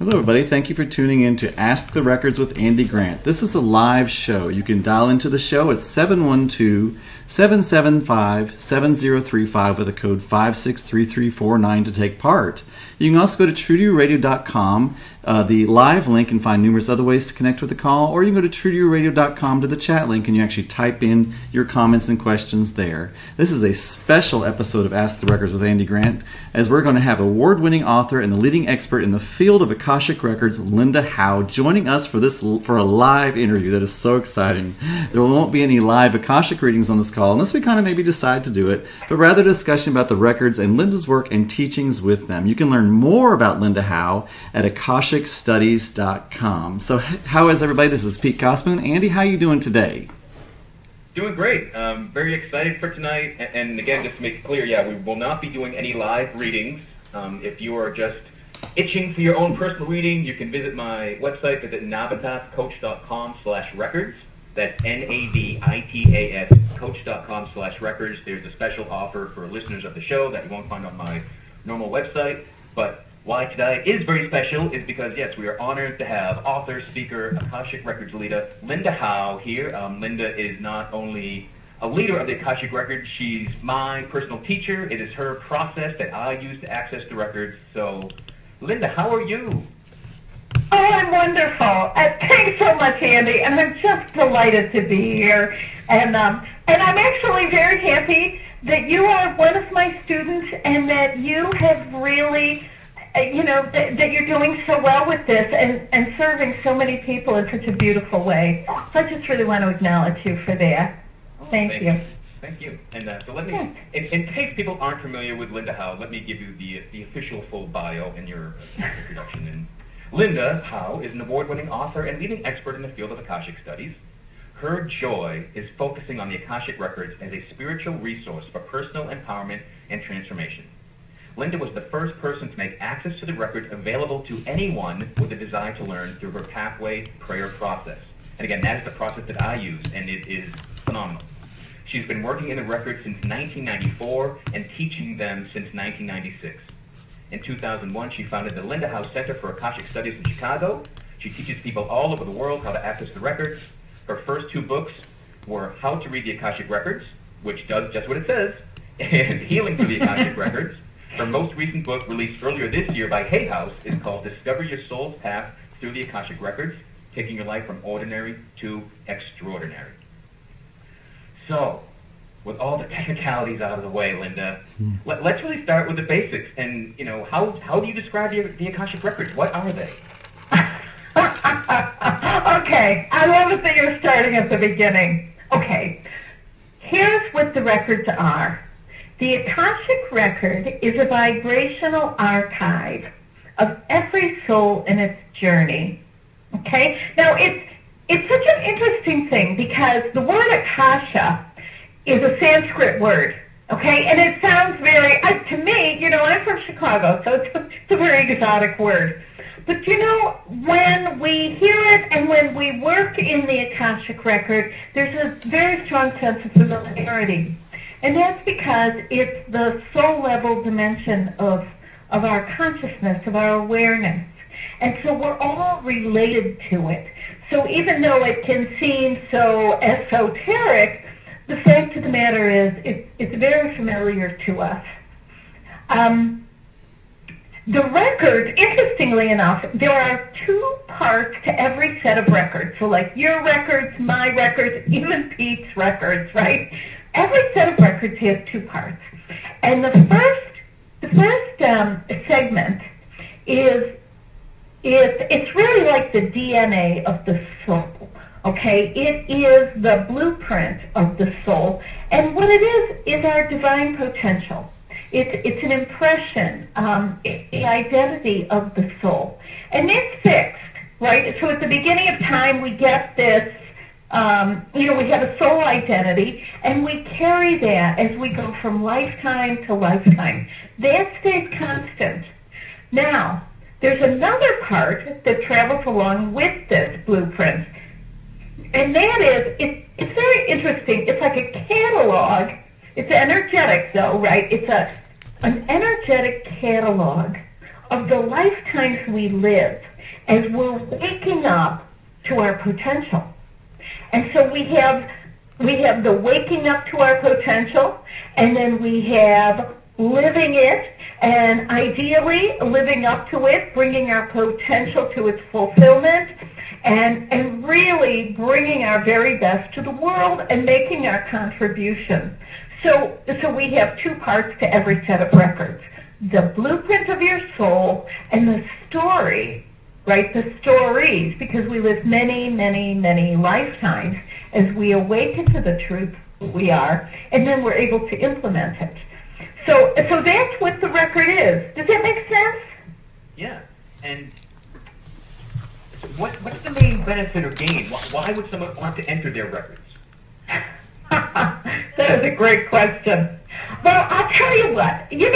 Hello, everybody. Thank you for tuning in to Ask the Records with Andy Grant. This is a live show. You can dial into the show at 712-775-7035 with the code 563349 to take part. You can also go to truedoradio.com, the live link, and find numerous other ways to connect with the call, or you can go to truedoradio.com to the chat link and you actually type in your comments and questions there. This is a special episode of Ask the Records with Andy Grant, as we're going to have award-winning author and the leading expert in the field of Akashic Records, Linda Howe, joining us for a live interview that is so exciting. There won't be any live Akashic readings on this call unless we kind of maybe decide to do it, but rather discussion about the records and Linda's work and teachings with them. You can learn more about Linda Howe at akashicstudies.com. So how is everybody? This is Pete Cosman. Andy, how are you doing today? Doing great. Very excited for tonight. And again, just to make it clear, we will not be doing any live readings. If you are just itching for your own personal reading, you can visit my website, visit navitasscoach.com/records. That's NAVITAS coach.com/records. There's a special offer for listeners of the show that you won't find on my normal website. But why today is very special is because, yes, we are honored to have author, speaker, Akashic Records leader, Linda Howe here. Linda is not only a leader of the Akashic Records, she's my personal teacher. It is her process that I use to access the records. So, Linda, how are you? Oh, I'm wonderful. Thanks so much, Andy. And I'm just delighted to be here. And I'm actually very happy that you are one of my students and that you have really, that you're doing so well with this and serving so many people in such a beautiful way. So I just really want to acknowledge you for that. Thank you. Thank you. And so let me, in case people aren't familiar with Linda Howe, let me give you the official full bio in your introduction. And Linda Howe is an award-winning author and leading expert in the field of Akashic studies. Her joy is focusing on the Akashic Records as a spiritual resource for personal empowerment and transformation. Linda was the first person to make access to the records available to anyone with a desire to learn through her pathway prayer process. And again, that is the process that I use, and it is phenomenal. She's been working in the records since 1994 and teaching them since 1996. In 2001, she founded the Linda Howe Center for Akashic Studies in Chicago. She teaches people all over the world how to access the records. Her first two books were How to Read the Akashic Records, which does just what it says, and Healing Through the Akashic Records. Her most recent book, released earlier this year by Howe, is called Discover Your Soul's Path Through the Akashic Records, taking your life from ordinary to extraordinary. So, with all the technicalities out of the way, Linda, let's really start with the basics. And, how do you describe the Akashic Records? What are they? Okay, I love it that you're starting at the beginning. Okay, here's what the records are. The Akashic Record is a vibrational archive of every soul in its journey. Okay, now it's such an interesting thing because the word Akasha is a Sanskrit word. Okay, and it sounds very, to me, I'm from Chicago, so it's a very exotic word. But when we hear it and when we work in the Akashic Record, there's a very strong sense of familiarity. And that's because it's the soul-level dimension of our consciousness, of our awareness. And so we're all related to it. So even though it can seem so esoteric, the fact of the matter is it's very familiar to us. The records, interestingly enough, there are two parts to every set of records. So like your records, my records, even Pete's records, right? Every set of records has two parts. And the first segment is it's really like the DNA of the soul. Okay, it is the blueprint of the soul. And what it is our divine potential. It's an impression, it's the identity of the soul. And it's fixed, right? So at the beginning of time, we get this, we have a soul identity, and we carry that as we go from lifetime to lifetime. That stays constant. Now, there's another part that travels along with this blueprint, and that is, it's very interesting. It's like a catalog. It's energetic, though, right? It's an energetic catalog of the lifetimes we live as we're waking up to our potential. And so we have the waking up to our potential, and then we have living it, and ideally living up to it, bringing our potential to its fulfillment, and really bringing our very best to the world and making our contribution. So we have two parts to every set of records: the blueprint of your soul and the story, right? The stories, because we live many, many, many lifetimes as we awaken to the truth we are, and then we're able to implement it. So that's what the record is. Does that make sense? Yeah. And so what's the main benefit or gain? Why would someone want to enter their records? That is a great question. Well, I'll tell you what. Even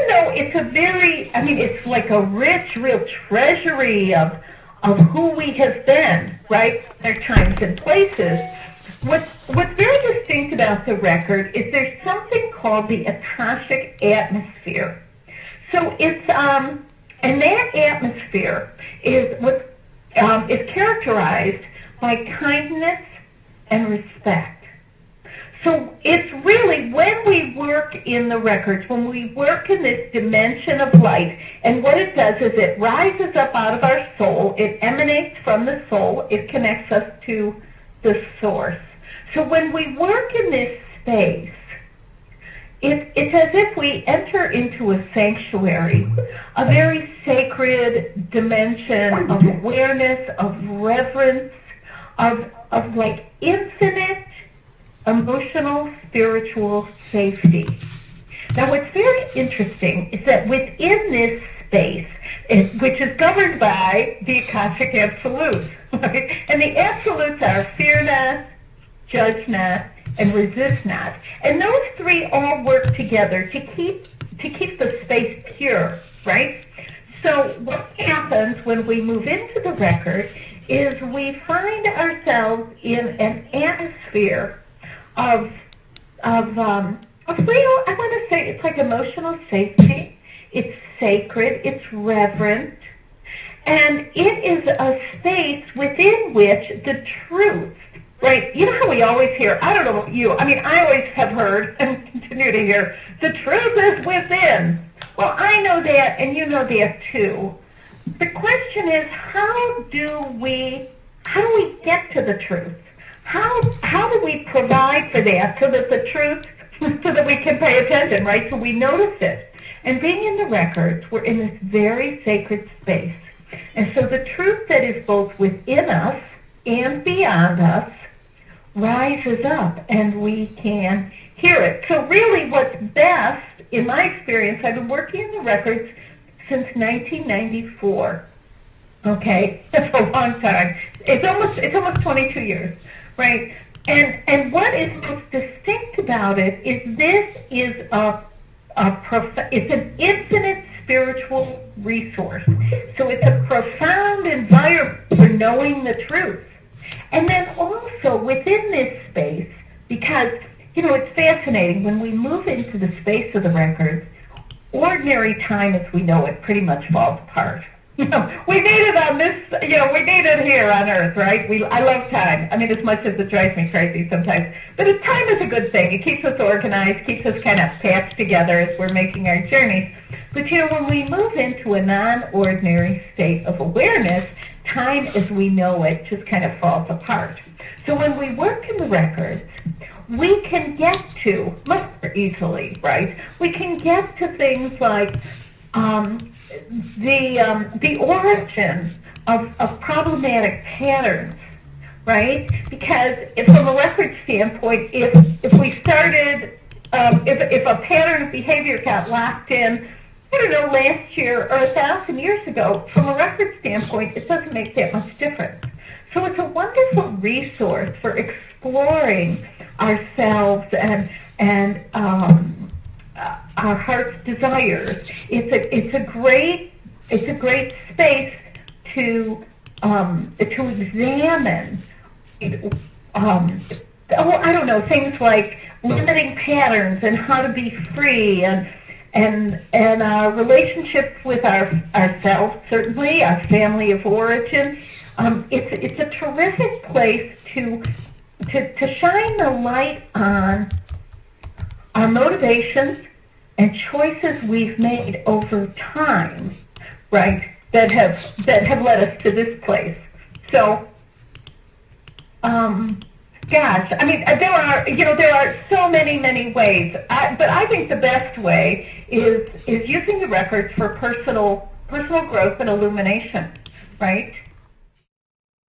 though it's it's like a rich, real treasury of who we have been, right? There are times and places. What's very distinct about the record is there's something called the Akashic atmosphere. So it's and that atmosphere is is characterized by kindness and respect. So it's really when we work in the records, when we work in this dimension of light, and what it does is it rises up out of our soul, it emanates from the soul, it connects us to the source. So when we work in this space, it's as if we enter into a sanctuary, a very sacred dimension of awareness, of reverence, of like infinite emotional, spiritual safety. Now, what's very interesting is that within this space, which is governed by the Akashic Absolutes, right? And the Absolutes are fear not, judge not, and resist not. And those three all work together to keep the space pure, right? So what happens when we move into the record is we find ourselves in an atmosphere of real, I want to say, it's like emotional safety. It's sacred. It's reverent. And it is a space within which the truth, right? You know how we always hear, I don't know about you, I always have heard and continue to hear, the truth is within. Well, I know that, and you know that too. The question is, how do we get to the truth? How do we provide for that so that the truth, so that we can pay attention, right? So we notice it. And being in the records, we're in this very sacred space. And so the truth that is both within us and beyond us rises up, and we can hear it. So really what's best, in my experience, I've been working in the records since 1994. Okay, that's a long time. It's almost 22 years, right? And what is most distinct about it is this is it's an infinite spiritual resource. So it's a profound environment for knowing the truth. And then also within this space, because, it's fascinating, when we move into the space of the records, ordinary time as we know it pretty much falls apart. We need it on this, we need it here on Earth, right? I love time. As much as it drives me crazy sometimes. But time is a good thing. It keeps us organized, keeps us kind of patched together as we're making our journeys. But, when we move into a non-ordinary state of awareness, time as we know it just kind of falls apart. So when we work in the records, we can get to, much more easily, right? We can get to things like the origin of problematic patterns, right? Because from a record standpoint, if we started, if a pattern of behavior got locked in, last year or 1,000 years ago, from a record standpoint, it doesn't make that much difference. So it's a wonderful resource for exploring ourselves and our heart's desires. It's a great space to examine. Things like limiting patterns and how to be free, and and our relationship with ourselves, certainly, our family of origin. It's a terrific place to shine the light on our motivations and choices we've made over time, right, that have led us to this place. So, gosh, I mean, there are so many ways, but I think the best way is using the records for personal growth and illumination, right?